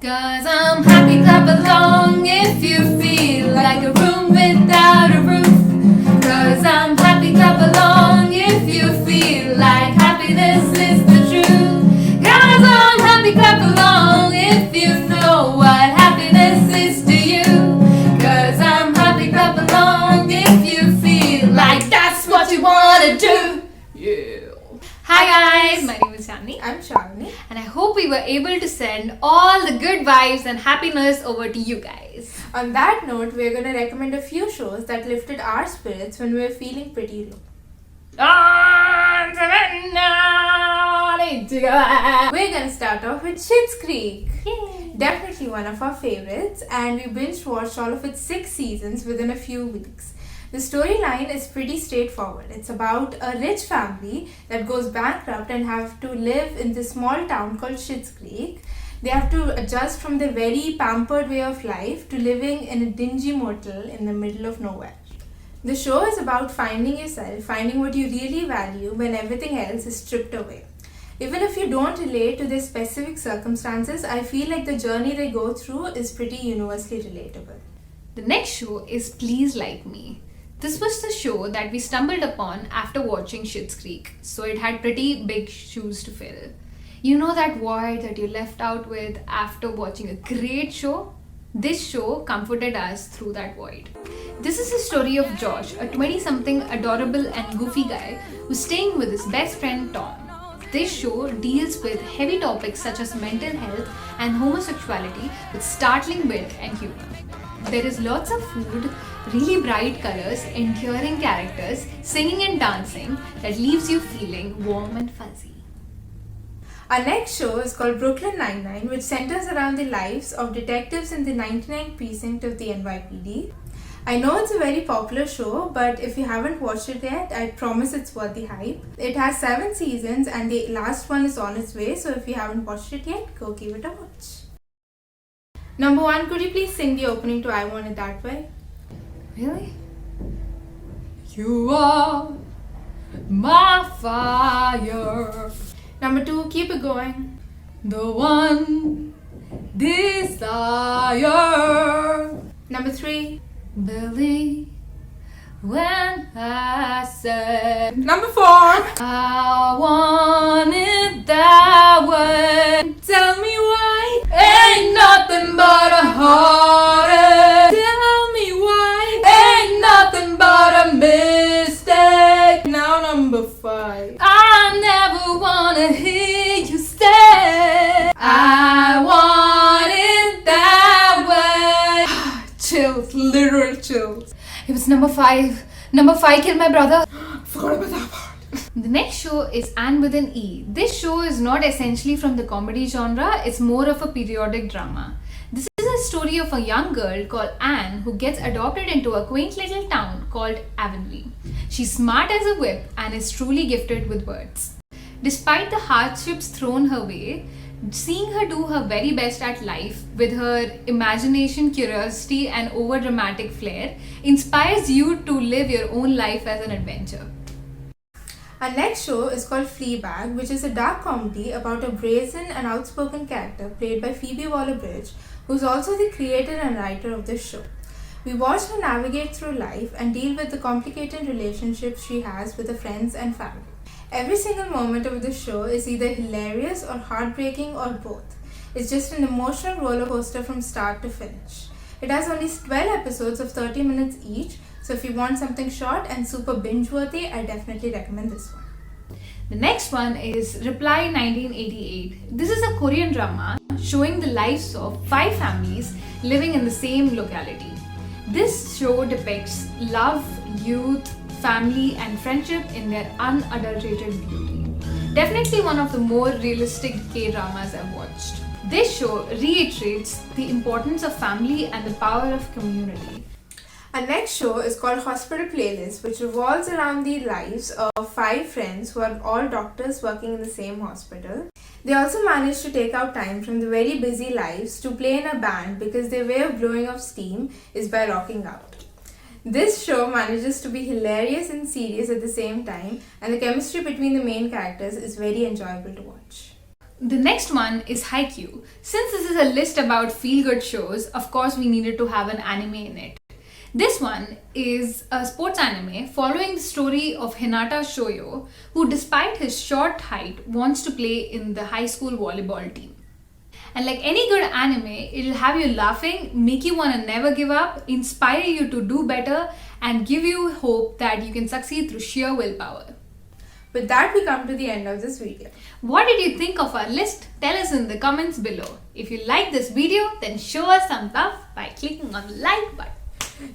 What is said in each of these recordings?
Cause I'm happy, clap along if you feel like a room without a roof. Cause I'm happy, clap along if you feel like happiness is the truth. Cause I'm happy, clap along if you know what happiness is to you. Cause I'm happy, clap along if you feel like that's what you wanna do. Yeah. Hi guys, my name is Shanni. I'm Shalini. And I hope we were able to send all the good vibes and happiness over to you guys. On that note, we're going to recommend a few shows that lifted our spirits when we were feeling pretty low. We're going to start off with Schitt's Creek. Yay. Definitely one of our favorites, and we binge watched all of its 6 seasons within a few weeks. The storyline is pretty straightforward. It's about a rich family that goes bankrupt and have to live in this small town called Schitt's Creek. They have to adjust from their very pampered way of life to living in a dingy motel in the middle of nowhere. The show is about finding yourself, finding what you really value when everything else is stripped away. Even if you don't relate to their specific circumstances, I feel like the journey they go through is pretty universally relatable. The next show is Please Like Me. This was the show that we stumbled upon after watching Schitt's Creek, so it had pretty big shoes to fill. You know that void that you left out with after watching a great show? This show comforted us through that void. This is the story of Josh, a 20-something adorable and goofy guy who's staying with his best friend Tom. This show deals with heavy topics such as mental health and homosexuality with startling wit and humor. There is lots of food, really bright colors, endearing characters, singing and dancing that leaves you feeling warm and fuzzy. Our next show is called Brooklyn Nine-Nine, which centers around the lives of detectives in the 99th precinct of the NYPD. I know it's a very popular show, but if you haven't watched it yet, I promise it's worth the hype. It has 7 seasons and the last one is on its way, so if you haven't watched it yet, go give it a watch. Number 1, could you please sing the opening to I Want It That Way? Really? You are my fire. Number 2, keep it going. The one desire. Number 3. Believe when I said. Number 4. I want it that way. Tell me why. Ain't nothing but a heartache. Tell me why. Ain't nothing but a mistake. Now number 5. I never wanna hear you say I want it that way. Chills, literal chills. It was number 5. Number 5 killed my brother. Forgot about that part. The next show is Anne with an E. This show is not essentially from the comedy genre, it's more of a periodic drama. This is a story of a young girl called Anne who gets adopted into a quaint little town called Avonlea. She's smart as a whip and is truly gifted with words. Despite the hardships thrown her way, seeing her do her very best at life with her imagination, curiosity and over-dramatic flair inspires you to live your own life as an adventure. Our next show is called Fleabag, which is a dark comedy about a brazen and outspoken character played by Phoebe Waller-Bridge, who's also the creator and writer of this show. We watch her navigate through life and deal with the complicated relationships she has with her friends and family. Every single moment of the show is either hilarious or heartbreaking or both. It's just an emotional roller coaster from start to finish. It has only 12 episodes of 30 minutes each, so if you want something short and super binge-worthy, I definitely recommend this one. The next one is Reply 1988. This is a Korean drama showing the lives of 5 families living in the same locality. This show depicts love, youth, family and friendship in their unadulterated beauty. Definitely one of the more realistic K-dramas I've watched. This show reiterates the importance of family and the power of community. Our next show is called Hospital Playlist, which revolves around the lives of 5 friends who are all doctors working in the same hospital. They also manage to take out time from their very busy lives to play in a band because their way of blowing off steam is by rocking out. This show manages to be hilarious and serious at the same time, and the chemistry between the main characters is very enjoyable to watch. The next one is Haikyuu. Since this is a list about feel-good shows, of course we needed to have an anime in it. This one is a sports anime following the story of Hinata Shoyo, who despite his short height wants to play in the high school volleyball team. And like any good anime, it'll have you laughing, make you want to never give up, inspire you to do better, and give you hope that you can succeed through sheer willpower. With that, we come to the end of this video. What did you think of our list? Tell us in the comments below. If you like this video, then show us some love by clicking on the like button.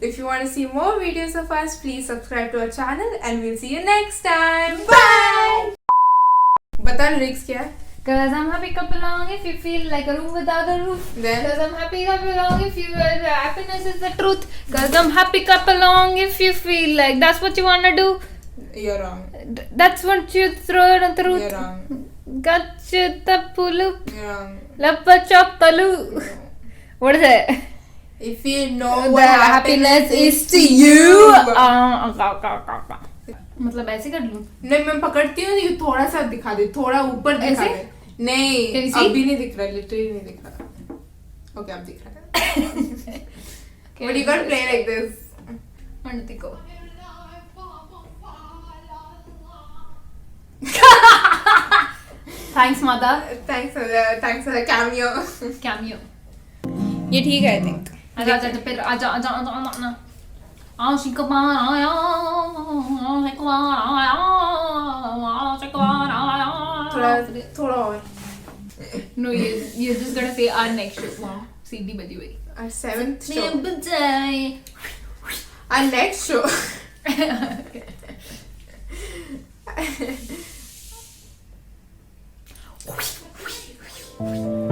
If you want to see more videos of us, please subscribe to our channel and we'll see you next time. Bye! Bata lyrics kya hai? Cause I'm happy come along if you feel like a room without a roof. Then? Cause I'm happy come along if you happiness is the truth. Cause I'm happy come along if you feel like that's what you wanna do. You're wrong. That's what you throw it on the truth. You're wrong. Gotcha tapulu. You're wrong. Lappa chop talu. What is it? If you know what happiness is to you. मतलब ऐसे कर लूँ? नहीं मैं पकड़ती हूँ ये थोड़ा सा दिखा दे थोड़ा ऊपर दिखा दे नहीं अभी नहीं दिख रहा लिटरली नहीं दिख रहा ओके अब दिख रहा है but you can't play like this Manati ko thanks mother thanks for the cameo ये ठीक है I think आजा आजा फिर आजा आजा आजा आजा थोड़ा और no you're just gonna say our next show wow CD बजी हुई our 7th show our next show